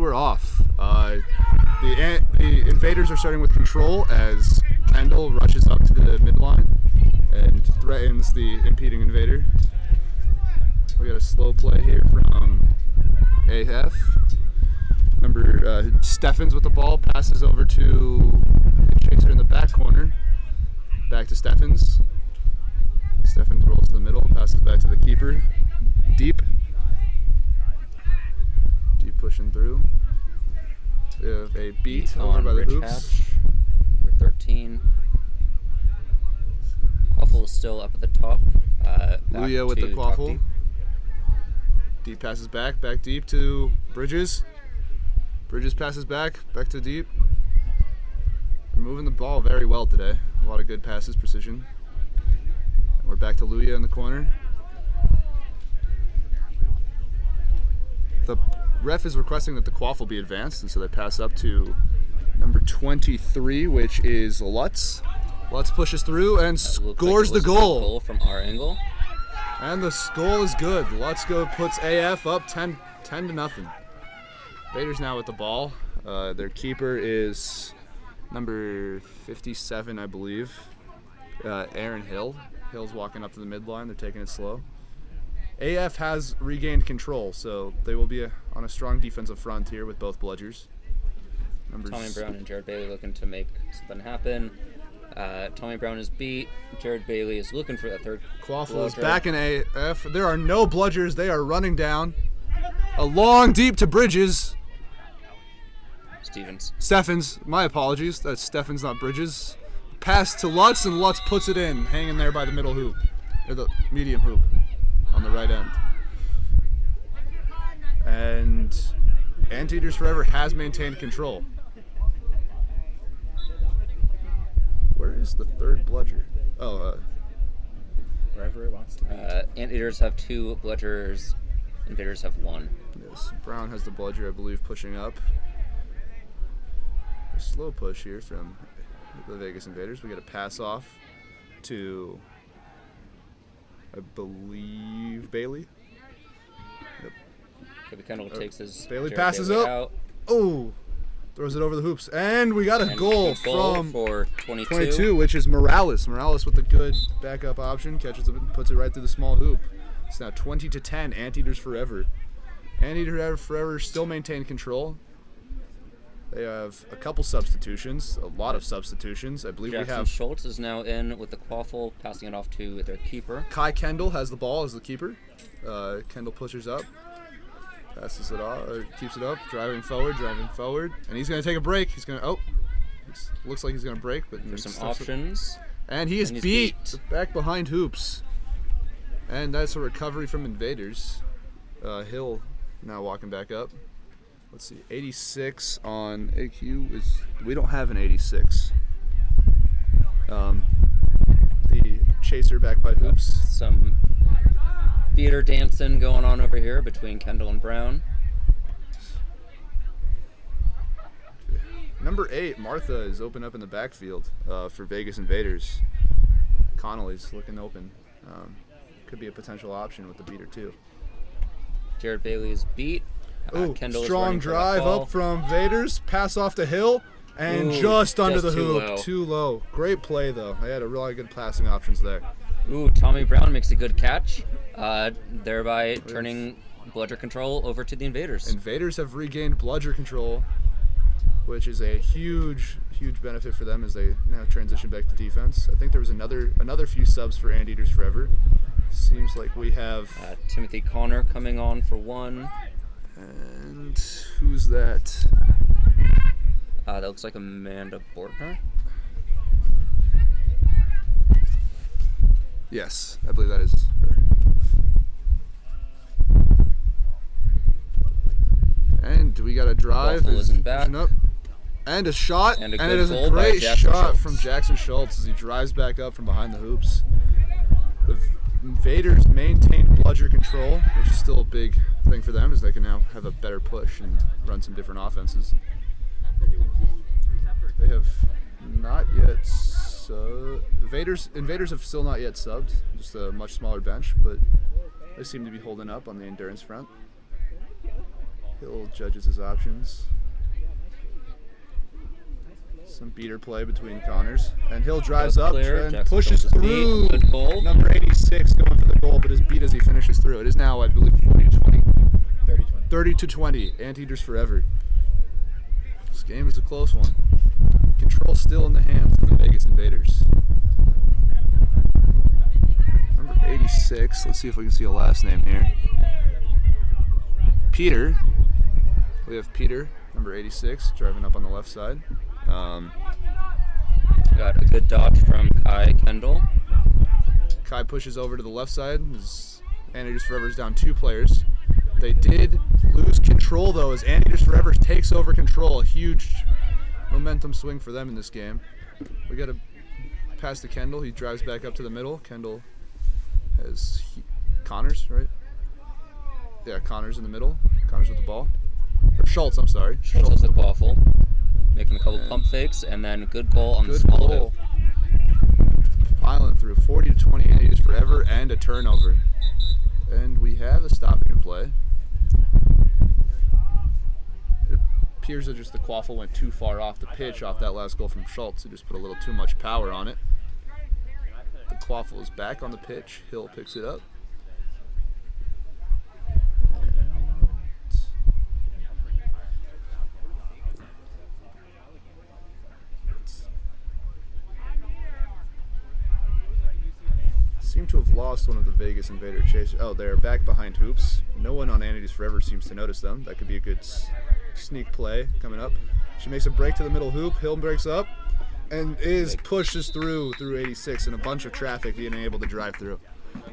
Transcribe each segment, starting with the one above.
we're off. The Invaders are starting with control as Kendall rushes up to the midline and threatens the impeding Invader. We got a slow play here from AF. Steffens with the ball, passes over to Chaser in the back corner. Back to Steffens. Steffens rolls to the middle, passes back to the keeper. Deep pushing through. We have a beat over by the hoops. Number 13. Quaffle is still up at the top. Luya with the Quaffle. Deep passes back deep to Bridges. Bridges passes back to Deep. They're moving the ball very well today. A lot of good passes, precision. And we're back to Luya in the corner. The ref is requesting that the Quaffle be advanced, and so they pass up to number 23, which is Lutz. Lutz pushes through and scores the goal. Goal from our angle. And the goal is good. Lutz puts AF up 10-0. Invaders now with the ball. Their keeper is number 57, I believe. Aaron Hill. Hill's walking up to the midline. They're taking it slow. AF has regained control, so they will be on a strong defensive front here with both bludgers. Tommy Brown and Jared Bailey looking to make something happen. Tommy Brown is beat. Jared Bailey is looking for that third. Quaffle is back in AF. There are no bludgers. They are running down. A long deep to Bridges. Steffens. My apologies. That's Steffens, not Bridges. Pass to Lutz, and Lutz puts it in, hanging there by the middle hoop, or the medium hoop on the right end. And Anteaters Forever has maintained control. Where is the third bludger? Wherever it wants to be. Anteaters have 2 bludgers. Invaders have 1. Yes, Brown has the bludger, I believe, pushing up. A slow push here from the Vegas Invaders. We get a pass off to, I believe, Bailey. Yep. Kendall takes his. Bailey passes up. Oh, throws it over the hoops, and we got a goal from for 22, which is Morales. Morales with a good backup option, catches it and puts it right through the small hoop. It's now 20-10. Anteaters Forever. Anteaters Forever still maintain control. They have a couple substitutions, a lot of substitutions. I believe Jackson we have. Schultz is now in with the Quaffle, passing it off to their keeper. Kai Kendall has the ball as the keeper. Kendall pushes up, passes it off, keeps it up, driving forward, and he's going to take a break. He's going to. Looks like he's going to break, but there's some options. And he is beat back behind hoops. And that's a recovery from Invaders. Hill now walking back up. Let's see, 86 on AQ is. We don't have an 86. The Chaser back by hoops. Some theater dancing going on over here between Kendall and Brown. Number 8, Martha, is open up in the backfield for Vegas Invaders. Connolly's looking open. Could be a potential option with the beater too. Jared Bailey is beat. Kendall strong drive up from Invaders. Pass off to Hill, and just under the hoop. Too low. Great play though. They had a really good passing options there. Tommy Brown makes a good catch, thereby turning bludger control over to the Invaders. Invaders have regained bludger control, which is a huge benefit for them as they now transition back to defense. I think there was another few subs for Anteaters Forever. Seems like we have Timothy Connor coming on for 1. And who's that? That looks like Amanda Bortner. Yes, I believe that is her. And we got a drive. Back. Up. And a shot. And it is a great shot from Jackson Schultz as he drives back up from behind the hoops. The Invaders maintain bludger control, which is still a big thing for them as they can now have a better push and run some different offenses. They have not yet Invaders have still not yet subbed, just a much smaller bench, but they seem to be holding up on the endurance front. Hill judges his options. Some beater play between Connors. And Hill drives up and Jackson pushes through. Good goal. Number 86 going for the goal, but is beat as he finishes through. It is now, I believe, 40-20. 30-20. Anteaters forever. This game is a close one. Control still in the hands of the Vegas Invaders. Number 86. Let's see if we can see a last name here. Peter. We have Peter, number 86, driving up on the left side. Got a good dodge from Kai Kendall. Kai pushes over to the left side. Anteaters Forever is down 2 players. They did lose control, though, as Anteaters Forever takes over control. A huge momentum swing for them in this game. We got to pass to Kendall. He drives back up to the middle. Kendall has Connors, right? Yeah, Connors in the middle. Connors with the ball. Or Schultz, I'm sorry. Schultz is the quaffle. Making a couple pump fakes, and then good goal on the small goal. Piling through 40-20 Anteaters Forever and a turnover. And we have a stoppage in play. It appears that just the quaffle went too far off the pitch off that last goal from Schultz. He just put a little too much power on it. The quaffle is back on the pitch. Hill picks it up. Seem to have lost one of the Vegas Invader chasers. Oh, they're back behind hoops. No one on Anteaters Forever seems to notice them. That could be a good sneak play coming up. She makes a break to the middle hoop. Hill breaks up and pushes through 86 and a bunch of traffic being able to drive through.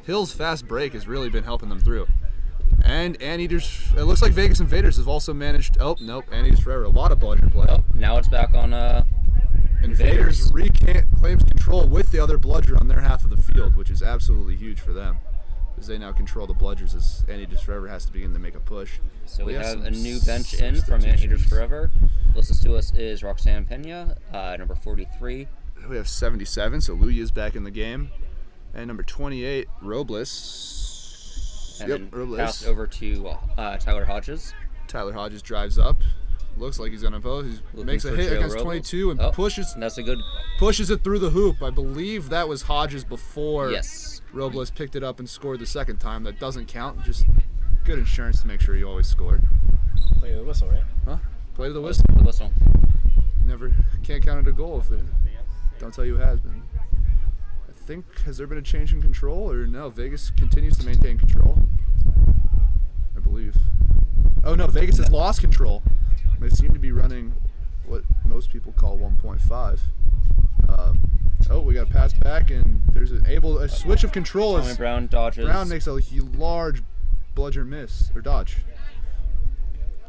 Hill's fast break has really been helping them through. And Anteaters, it looks like Vegas Invaders have also managed, oh, nope, Anteaters Forever, a lot of bludgeon play. Oh, now it's back on Invaders claims control with the other bludger on their half of the field, which is absolutely huge for them, as they now control the bludgers as Anteaters Forever has to begin to make a push. So we have a new bench in from Anteaters Forever. Closest to us is Roxanne Pena, number 43. We have 77, so Luya is back in the game. And number 28, Robles. And then passed over to Tyler Hodges. Tyler Hodges drives up. Looks like he's going to pose. He makes a hit against 22 and pushes. And that's a good. Pushes it through the hoop. I believe that was Hodges before. Yes. Robles picked it up and scored the second time. That doesn't count. Just good insurance to make sure you always score. Play to the whistle, right? Huh? Play to the whistle. The whistle. Never can't count it a goal if they don't tell you it has been. I think, has there been a change in control or no? Vegas continues to maintain control. I believe. Oh no, Vegas has lost control. They seem to be running what most people call 1.5. Oh, we got a pass back, and there's a switch of control. Tommy Brown dodges. Brown makes a large bludger miss, or dodge.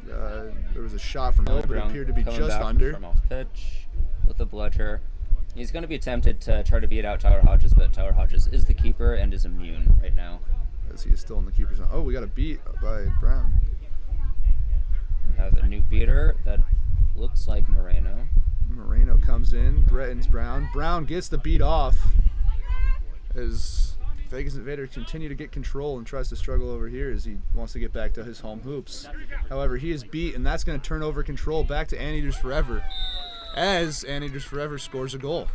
There was a shot from Hill, but it appeared to be just under. From off pitch with the bludger. He's going to be tempted to try to beat out Tyler Hodges, but Tyler Hodges is the keeper and is immune right now. As he is still in the keeper's zone. Oh, we got a beat by Brown. We have a new beater that looks like Moreno. Moreno comes in, threatens Brown. Brown gets the beat off as Vegas Invaders continue to get control and tries to struggle over here as he wants to get back to his home hoops. However, he is beat, and that's going to turn over control back to Anteaters Forever as Anteaters Forever scores a goal.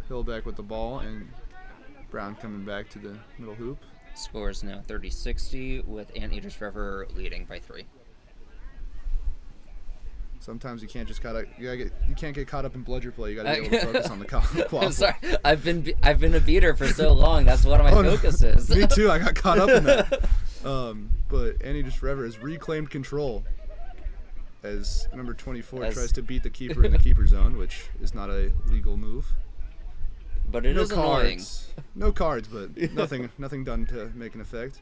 Hill back with the ball, and Brown coming back to the middle hoop. Score is now 30-60 with Anteaters Forever leading by 3. Sometimes you can't just you can't get caught up in bludger play. You got to be able to focus on the quaffle. I'm sorry, I've been a beater for so long. That's one of my focuses. Me too. I got caught up in that. But Anteaters Forever has reclaimed control as number 24 tries to beat the keeper in the keeper zone, which is not a legal move. But it is annoying. No cards, but nothing done to make an effect.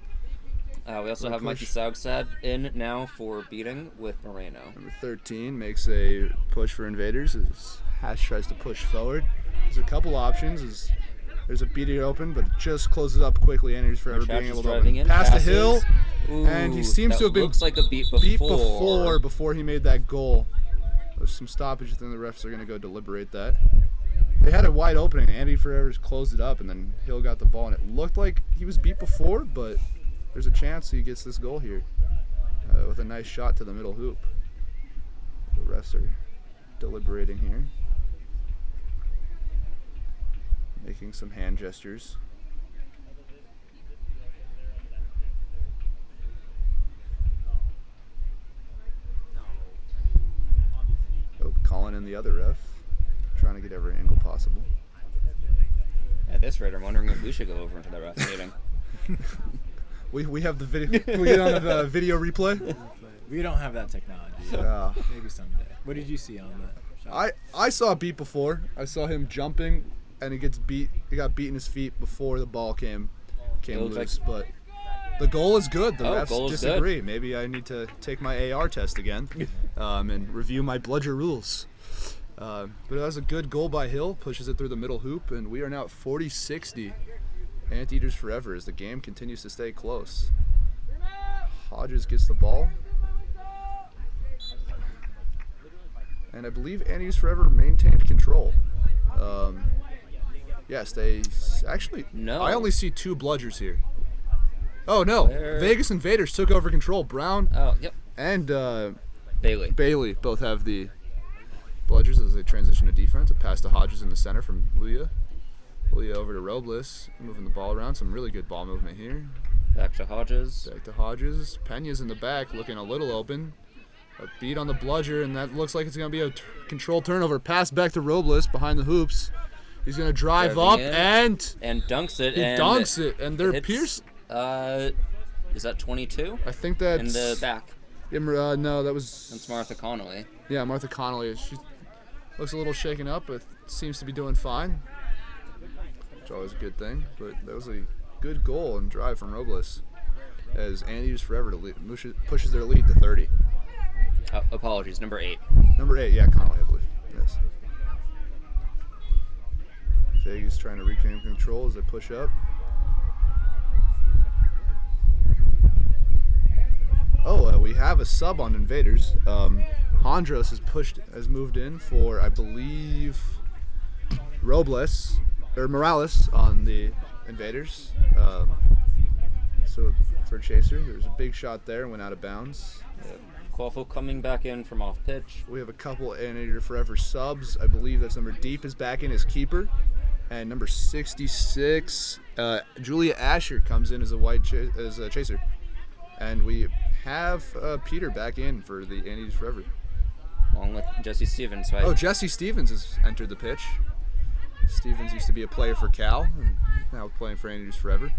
We also have Mikey Saugsad in now for beating with Moreno. Number 13 makes a push for Invaders as Hash tries to push forward. There's a couple options. There's a beater open, but it just closes up quickly. Anteaters Forever being able to pass the Hill. Ooh, and he seems to have been looks like a beat before he made that goal. There's some stoppage, then the refs are going to go deliberate that. They had it wide open, and Andy Forever's closed it up, and then Hill got the ball, and it looked like he was beat before, but there's a chance he gets this goal here with a nice shot to the middle hoop. The refs are deliberating here, making some hand gestures. Oh, calling in the other ref, trying to get every angle possible. At this rate, I'm wondering if we should go over into the ref meeting. We have the video. Can we get on a video replay? We don't have that technology. Yeah. Maybe someday. What did you see on that shot? I saw a beat before. I saw him jumping, and he gets beat. He got beat in his feet before the ball came loose. But the goal is good. The refs disagree. Good. Maybe I need to take my AR test again and review my bludger rules. But that was a good goal by Hill. Pushes it through the middle hoop, and we are now at 40-60. Anteaters forever as the game continues to stay close. Hodges gets the ball. And I believe Anteaters forever maintained control. Yes, they actually... No. I only see 2 bludgers here. Oh, no. Vegas Invaders took over control. Brown and Bailey both have the bludgers as they transition to defense. A pass to Hodges in the center from Luya. Luya over to Robles, moving the ball around. Some really good ball movement here. Back to Hodges. Pena's in the back, looking a little open. A beat on the bludger, and that looks like it's going to be a control turnover. Pass back to Robles behind the hoops. He's going to drive up and dunks it. He dunks it, and they're Pierce. Is that 22? I think that's in the back. No, that's Martha Connolly. Yeah, Martha Connolly. She looks a little shaken up, but seems to be doing fine. Which is always a good thing. But that was a good goal and drive from Robles as Anteaters forever pushes their lead to 30. Apologies, number 8. Number 8, yeah, Connolly, I believe. Yes. Vegas trying to reclaim control as they push up. We have a sub on Invaders. Hondros has moved in for, I believe, Morales on the Invaders. So for Chaser, there's a big shot there and went out of bounds. Quaffle coming back in from off pitch. We have a couple Anteater Forever subs. I believe that's number Deep is back in as keeper. And number 66, Julia Asher comes in as a chaser. And we have Peter back in for the Anteaters Forever. Along with Jesse Stevens, right? Oh, Jesse Stevens has entered the pitch. Stevens used to be a player for Cal, and now playing for Anteaters Forever.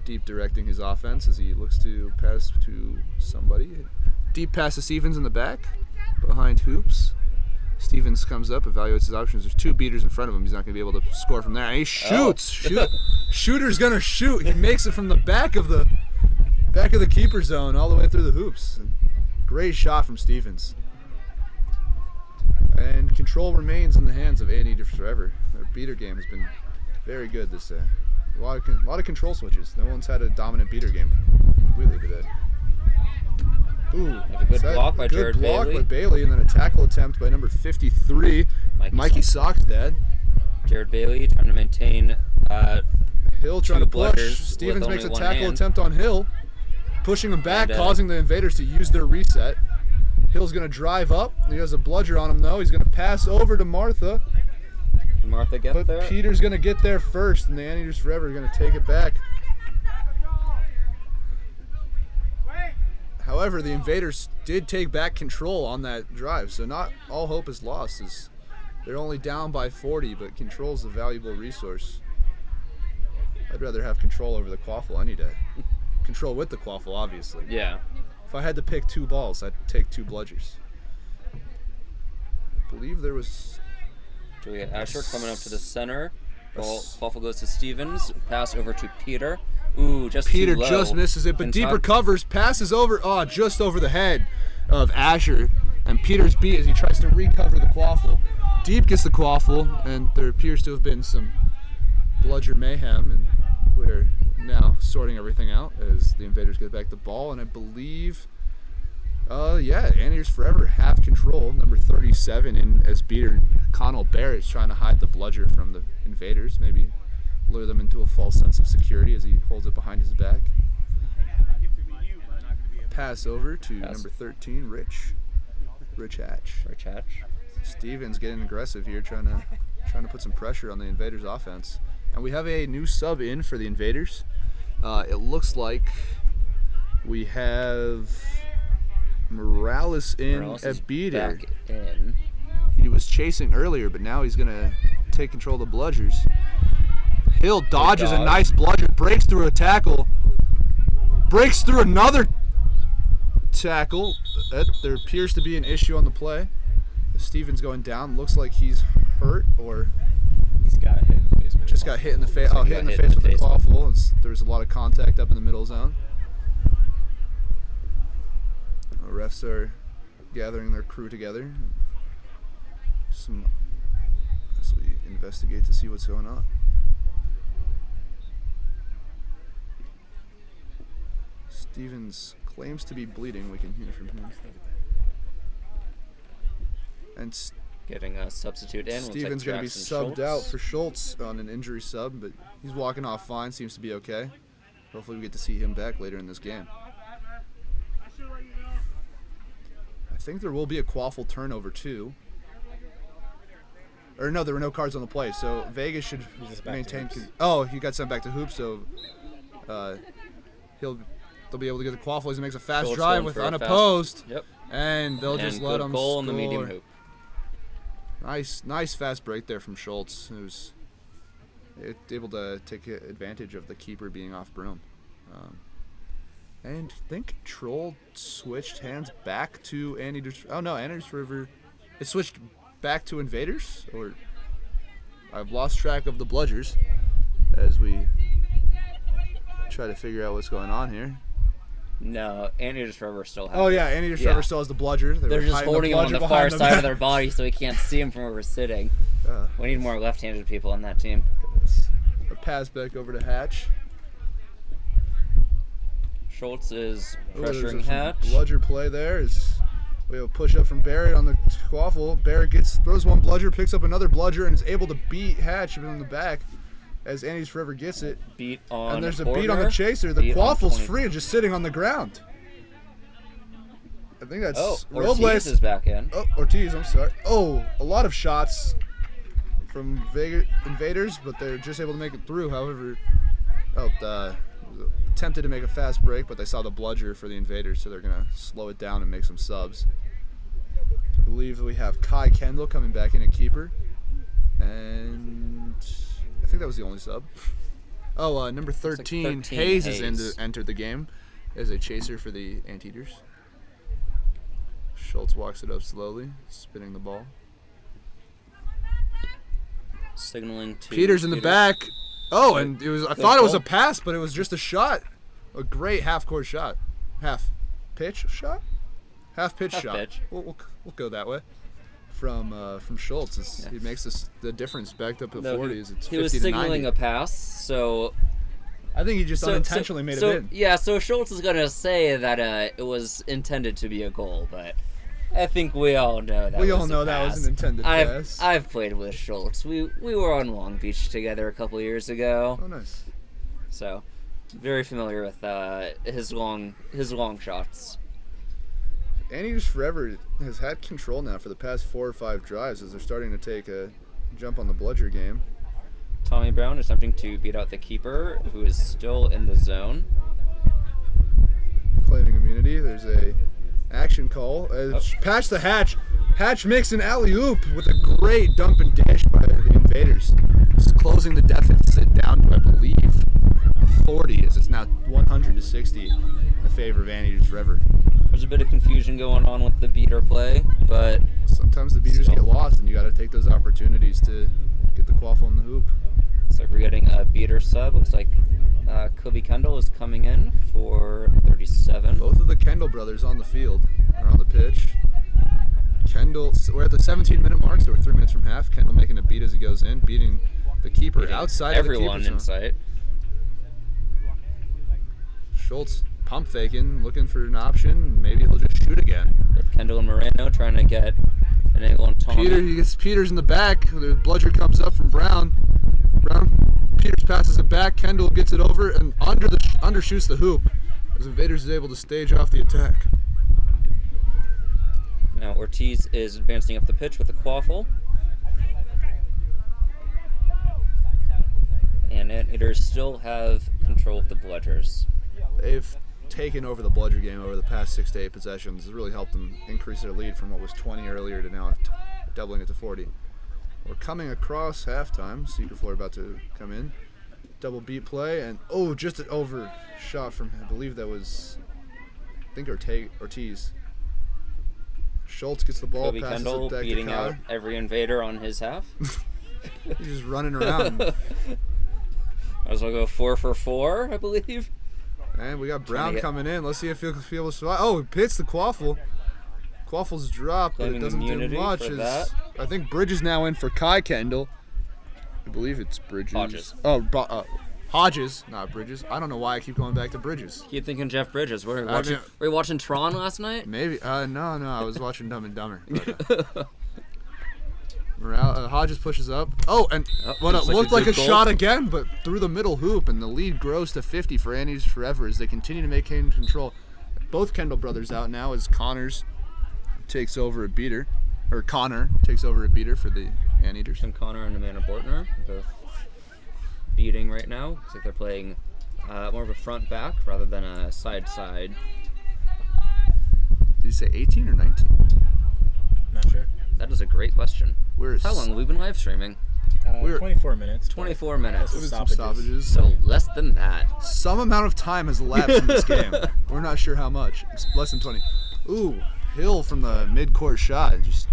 Deep directing his offense as he looks to pass to somebody. Deep pass to Stevens in the back, behind hoops. Stevens comes up, evaluates his options. There's 2 beaters in front of him. He's not going to be able to score from there. And he shoots. Shooter's going to shoot. He makes it from the back of the keeper zone all the way through the hoops. Great shot from Stevens. And control remains in the hands of Anteaters Forever. Their beater game has been very good this day. A lot of control switches. No one's had a dominant beater game completely today. Ooh, a good block by Jared Bailey. Good block by Bailey, and then a tackle attempt by number 53, Mikey Sockstead. Jared Bailey trying to maintain Hill trying to push. Stevens makes a tackle attempt on Hill, pushing him back, causing the Invaders to use their reset. Hill's going to drive up. He has a bludger on him, though. He's going to pass over to Martha. Can Martha get there? But Peter's going to get there first, and the Anteaters Forever are going to take it back. However, the Invaders did take back control on that drive, so not all hope is lost. As they're only down by 40, but control's a valuable resource. I'd rather have control over the quaffle any day. Control with the quaffle, obviously. Yeah. If I had to pick 2 balls, I'd take 2 bludgers. I believe there was... Julia Asher coming up to the center. Quaffle goes to Stevens. Pass over to Peter. Ooh, just Peter too low. Just misses it, but Deep recovers, passes over, just over the head of Asher, and Peter's beat as he tries to recover the quaffle. Deep gets the quaffle, and there appears to have been some bludger mayhem, and we're now sorting everything out as the Invaders get back the ball, and I believe Yeah, Anteaters forever have control. Number 37 in as beater Connell Barrett's trying to hide the bludger from the Invaders. Maybe lure them into a false sense of security as he holds it behind his back. Pass over to number 13, Rich Hatch. Rich Hatch. Stevens getting aggressive here, trying to put some pressure on the Invaders' offense. And we have a new sub in for the Invaders. It looks like we have Morales in at beater. Back in. He was chasing earlier, but now he's gonna take control of the bludgers. Hill dodges a nice bludger, breaks through a tackle, breaks through another tackle. There appears to be an issue on the play. Stevens going down. Looks like he's hurt or He's got hit in the face. just got hit in the face. Oh, hit in the face with the clawful. There's a lot of contact up in the middle zone. The refs are gathering their crew together as we investigate to see what's going on. Stevens claims to be bleeding. We can hear from him. And Getting a substitute in. Stevens going to be subbed out for Schultz on an injury sub, but he's walking off fine. Seems to be okay. Hopefully we get to see him back later in this game. I think there will be a quaffle turnover too. Or no, there were no cards on the play, so Vegas should maintain. Oh, he got sent back to hoops, so they'll be able to get the quaffle as he makes a fast drive with unopposed. Yep. And they'll just let him goal score. in the medium hoop. Nice fast break there from Schultz, who's able to take advantage of the keeper being off broom. And I think Troll switched hands back to Anteaters. Oh no, Anteaters River. It switched back to Invaders, or I've lost track of the bludgers as we try to figure out what's going on here. No, Anteaters Forever still has Oh yeah, Anteaters Forever still has the bludger. They're just holding him on the far side of their body so we can't see him from where we're sitting. We need more left-handed people on that team. A pass back over to Hatch. Schultz is pressuring Hatch. Bludger play there. We have a push up from Barrett on the quaffle. Barrett throws one bludger, picks up another bludger, and is able to beat Hatch in the back as Anteaters Forever gets it. And there's a beat on the chaser. The quaffle's free and just sitting on the ground. I think that's Ortiz is back in. Oh, Ortiz, I'm sorry. Oh, a lot of shots from Invaders, but they're just able to make it through. However, attempted to make a fast break, but they saw the bludger for the Invaders, so they're going to slow it down and make some subs. I believe we have Kai Kendall coming back in at keeper. And I think that was the only sub. Oh, number 13, Hayes has entered the game as a chaser for the Anteaters. Schultz walks it up slowly, spinning the ball. Signaling to Peters in the back. Oh, and I thought it was a pass, but it was just a shot. A great half-court shot. Half-pitch shot? Half-pitch shot. Pitch. We'll go that way. From Schultz. He makes the difference backed up at 40s. It's 50 to 90. He was signaling a pass, so I think he just unintentionally made it in. Yeah, so Schultz is going to say that it was intended to be a goal, but I think we all know that was an intended pass. I've played with Schultz. We were on Long Beach together a couple years ago. Oh, nice. So, very familiar with his long shots. Anteaters Forever has had control now for the past 4 or 5 drives as they're starting to take a jump on the bludger game. Tommy Brown attempting to beat out the keeper, who is still in the zone. Claiming immunity. There's a action call. Patch the Hatch. Hatch makes an alley-oop with a great dump and dish by the Invaders. Just closing the deficit down to, I believe, 40, as it's now 100 to 60 in favor of Anteaters Forever. There's a bit of confusion going on with the beater play, but sometimes the beaters get lost, and you got to take those opportunities to get the quaffle in the hoop. So we're getting a beater sub. Looks like Kobe Kendall is coming in for 37. Both of the Kendall brothers on the field, or on the pitch. Kendall, we're at the 17-minute mark, so we're 3 minutes from half. Kendall making a beat as he goes in, beating the keeper outside of the keeper zone. Everyone in sight. Schultz pump faking, looking for an option. Maybe he'll just shoot again. With Kendall and Moreno trying to get an angle on Tommy. He gets Peters in the back. The bludger comes up from Brown. Peters passes it back. Kendall gets it over and undershoots the hoop as Invaders is able to stage off the attack. Now Ortiz is advancing up the pitch with a quaffle. And Anteaters still have control of the bludgers. They've taken over the bludger game over the past 6 to 8 possessions. It's really helped them increase their lead from what was 20 earlier to now doubling it to 40. We're coming across halftime. Seeker Floor about to come in. Double beat play, and just an overshot from, I believe that was, Ortiz. Schultz gets the ball, Kobe passes Kendall it back beating to out every invader on his half. He's just running around. Might as well go 4 for 4, I believe. And we got Brown coming in. Let's see if he'll be able to survive. Oh, he hits the quaffle. Quaffle's dropped, but it doesn't do much. I think Bridges now in for Kai Kendall. I believe it's Bridges. Hodges. Hodges, not Bridges. I don't know why I keep going back to Bridges. Keep thinking Jeff Bridges. Were you watching Tron last night? Maybe. No. I was watching Dumb and Dumber. But, Hodges pushes up. It looked like a shot again, but through the middle hoop, and the lead grows to 50 for Anteaters Forever as they continue to maintain control. Both Kendall brothers out now as Connor takes over a beater for the Anteaters. And Connor and Amanda Bortner both beating right now. Looks like they're playing more of a front-back rather than a side-side. Did you say 18 or 19? Not sure. That is a great question. How long have we been live streaming? 24 minutes. 24 minutes. With some stoppages. So less than that. Some amount of time has elapsed in this game. We're not sure how much. It's less than 20. Ooh, Hill from the mid-court shot just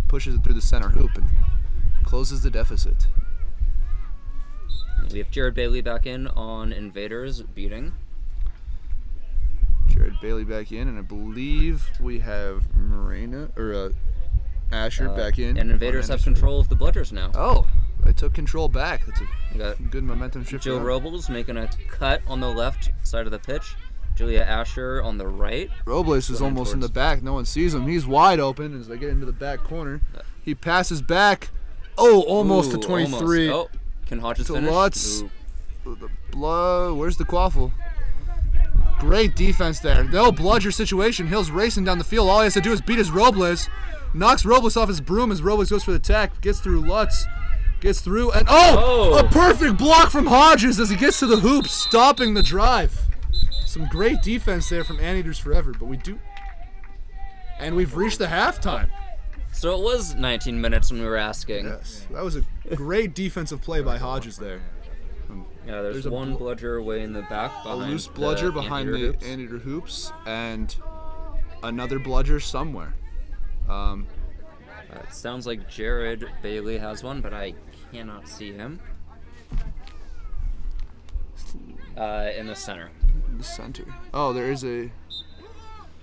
pushes it through the center hoop and closes the deficit. We have Jared Bailey back in on Invaders beating. Jared Bailey back in, and I believe we have Asher back in. And Invaders have control of the bludgers now. Oh, they took control back. That's a good momentum shift. Joe Robles making a cut on the left side of the pitch. Julia Asher on the right. Robles is almost in the back. No one sees him. He's wide open as they get into the back corner. He passes back. Almost to 23. Almost. Can Hodges finish? Lutz. Where's the quaffle? Great defense there. No bludger situation. Hill's racing down the field. All he has to do is beat his Robles. Knocks Robles off his broom as Robles goes for the attack. Gets through Lutz. Gets through. And a perfect block from Hodges as he gets to the hoop, stopping the drive. Some great defense there from Anteaters Forever. But we do. And we've reached the halftime. So it was 19 minutes when we were asking. Yes. That was a great defensive play by Hodges there. Yeah, there's one bludger way in the back behind a loose bludger behind the Anteater hoops, and another bludger somewhere. It sounds like Jared Bailey has one, but I cannot see him. In the center. In the center. Oh, there is a...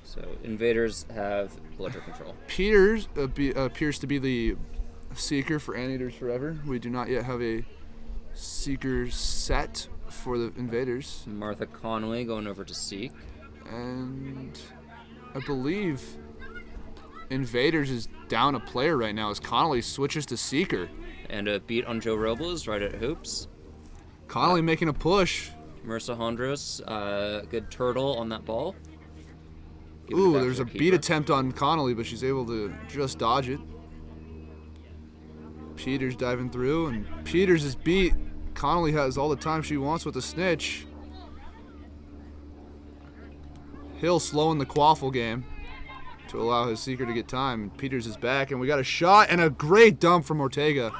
So, Invaders have bludger control. Peters appears to be the seeker for Anteaters Forever. We do not yet have a seeker set for the Invaders. Martha Connolly going over to seek. And I believe Invaders is down a player right now as Connolly switches to seeker. And a beat on Joe Robles right at hoops. Connolly making a push. Marissa Hondros, good turtle on that ball. Ooh, there's a beat attempt on Connolly, but she's able to just dodge it. Peters diving through, and Peters is beat. Connolly has all the time she wants with the snitch. Hill slowing the quaffle game to allow his seeker to get time. Peters is back, and we got a shot and a great dump from Ortega.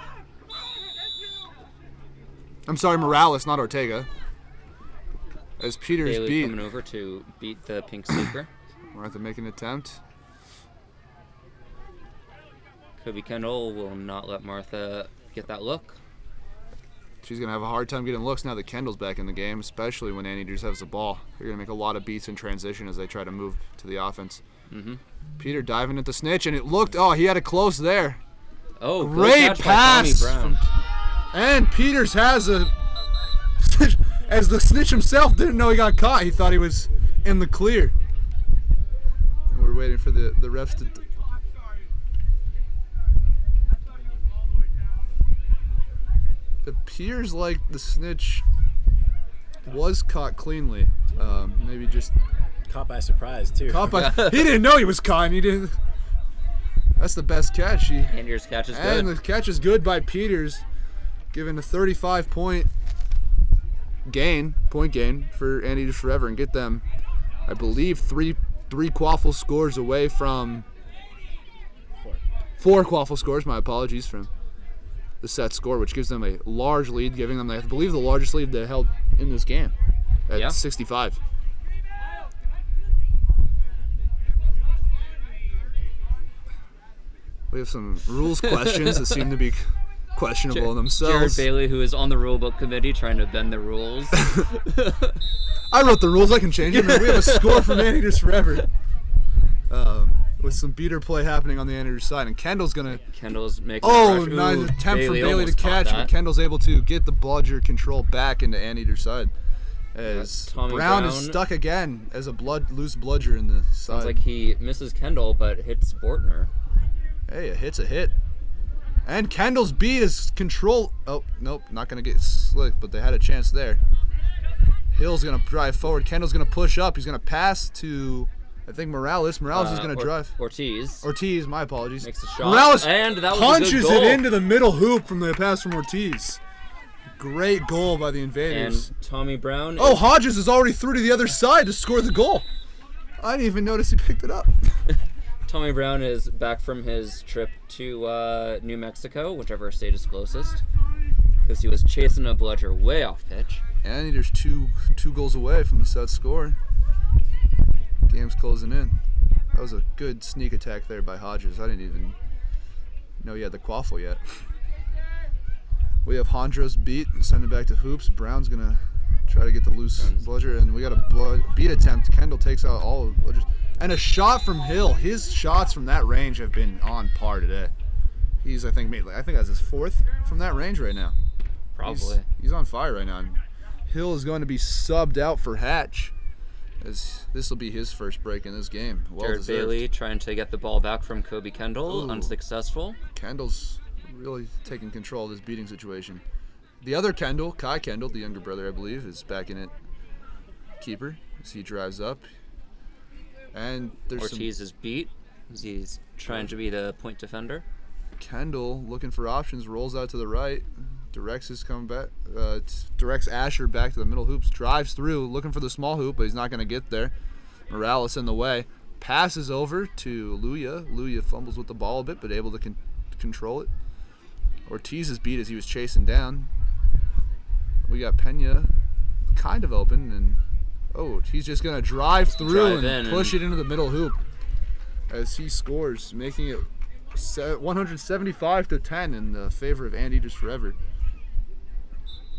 I'm sorry, Morales, not Ortega. As Peters Bailey beat. Coming over to beat the pink seeker. Martha making an attempt. Kobe Kendall will not let Martha get that look. She's going to have a hard time getting looks now that Kendall's back in the game, especially when Anteaters has the ball. They're going to make a lot of beats in transition as they try to move to the offense. Mm-hmm. Peter diving at the snitch, and it looked, he had it close there. Oh, great pass. And Peters has a, as the snitch himself didn't know he got caught. He thought he was in the clear. And we're waiting for the refs to... It appears like the snitch was caught cleanly. Maybe just... Caught by surprise, too. He didn't know he was caught. He didn't... That's the best catch. Anteaters catch is good. And the catch is good by Peters, giving a 35-point gain for Anteaters Forever, and get them, I believe, three quaffle scores away from... Four quaffle scores, my apologies, from the set score, which gives them a large lead, giving them, I believe, the largest lead they held in this game at 65. We have some rules questions that seem to be questionable in themselves. Jared Bailey, who is on the rulebook committee, trying to bend the rules. I wrote the rules. I can change them. We have a score from Anteaters Forever, with some beater play happening on the Anteaters side, and Kendall's making. Oh, nice attempt from Bailey to catch, but Kendall's able to get the bludger control back into Anteaters side. As Brown is stuck again as a loose bludger in the side. Sounds like he misses Kendall, but hits Bortner. Hey, a hit's a hit. And Kendall's beat is control. Oh, nope, not going to get slick, but they had a chance there. Hill's going to drive forward. Kendall's going to push up. He's going to pass to, I think, Morales. Morales is going to drive. Ortiz, my apologies. Makes a shot. Morales and that was punches a good goal. it into the middle hoop from the pass from Ortiz. Great goal by the Invaders. And Tommy Brown. Oh, Hodges is already through to the other side to score the goal. I didn't even notice he picked it up. Tommy Brown is back from his trip to New Mexico, whichever state is closest, because he was chasing a bludger way off pitch. And there's two goals away from the set score. Game's closing in. That was a good sneak attack there by Hodges. I didn't even know he had the quaffle yet. We have Hondros beat and send it back to hoops. Brown's gonna try to get the loose bludger, and we got a beat attempt. Kendall takes out all of the bludgers. And a shot from Hill. His shots from that range have been on par today. He's, I think that's his fourth from that range right now. Probably. He's on fire right now. And Hill is going to be subbed out for Hatch, as this will be his first break in this game. Well Jared deserved. Bailey trying to get the ball back from Kobe Kendall. Ooh. Unsuccessful. Kendall's really taking control of this beating situation. The other Kendall, Kai Kendall, the younger brother, I believe, is back in it. Keeper, as he drives up. And there's Ortiz is beat as he's trying to be the point defender. Kendall, looking for options, rolls out to the right, directs Asher back to the middle hoops, drives through, looking for the small hoop, but he's not going to get there. Morales in the way, passes over to Luya. Luya fumbles with the ball a bit, but able to control it. Ortiz is beat as he was chasing down. We got Pena kind of open, and he's just going to drive through and push it into the middle hoop as he scores, making it 175-10 in the favor of Anteaters Forever.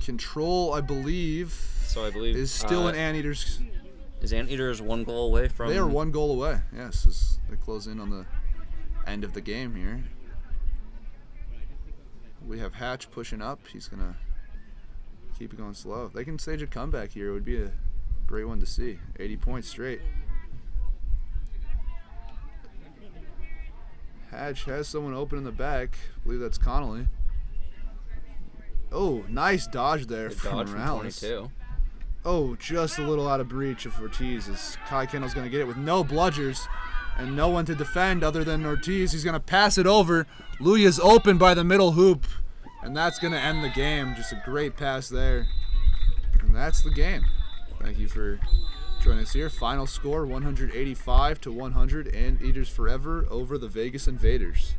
Control, I believe, is still in Anteaters. Is Anteaters one goal away from... They are one goal away, yes, as they close in on the end of the game here. We have Hatch pushing up. He's going to keep it going slow. If they can stage a comeback here, it would be a great one to see. 80 points straight. Hatch has someone open in the back. I believe that's Connolly. Oh, nice dodge there from Morales. 22. Oh, just a little out of reach of Ortiz as Kai Kendall's going to get it with no bludgers and no one to defend other than Ortiz. He's going to pass it over. Luya's open by the middle hoop, and that's going to end the game. Just a great pass there. And that's the game. Thank you for joining us here. Final score 185-100, Anteaters Forever over the Vegas Invaders.